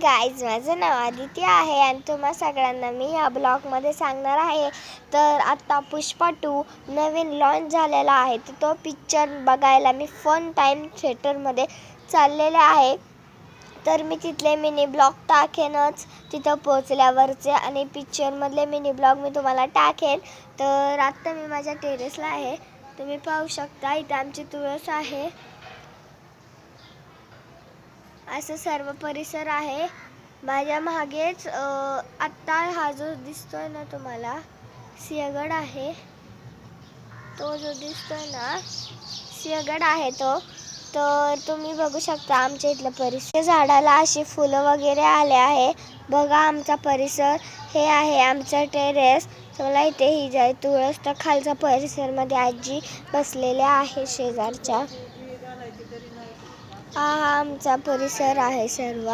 Guys, माझं नाव आदिती आहे आणि तुम्हा सगळ्यांना मी या ब्लॉगमध्ये सांगणार आहे. तर आता पुष्पा 2 नवीन लॉन्च झालेला आहे. तर तो पिक्चर बघायला मी फन टाईम थिएटरमध्ये चाललेले आहे. तर मी तिथले मिनी ब्लॉग टाकेनच तिथं पोचल्यावरचे, आणि पिक्चरमधले मिनी ब्लॉग मी तुम्हाला टाकेन. तर आत्ता मी माझ्या टेरेसला आहे. तुम्ही पाहू शकता इथे आमची तुळस आहे. असं सर्व परिसर आहे. माझ्या मागेच आत्ता हा जो दिसतोय ना तुम्हाला सिंहगड आहे. तो जो दिसतोय ना सिंहगड आहे तो. तर तुम्ही बघू शकता आमच्या इथलं परिसर. झाडाला अशी फुलं वगैरे आले आहे. बघा आमचा परिसर. हे आहे आमचं टेरेस. तुम्हाला इथे ही जाय तुळस. तर खालचा परिसरमध्ये आजी बसलेल्या आहे शेजारच्या. हा आमचा परिसर आहे सर्व.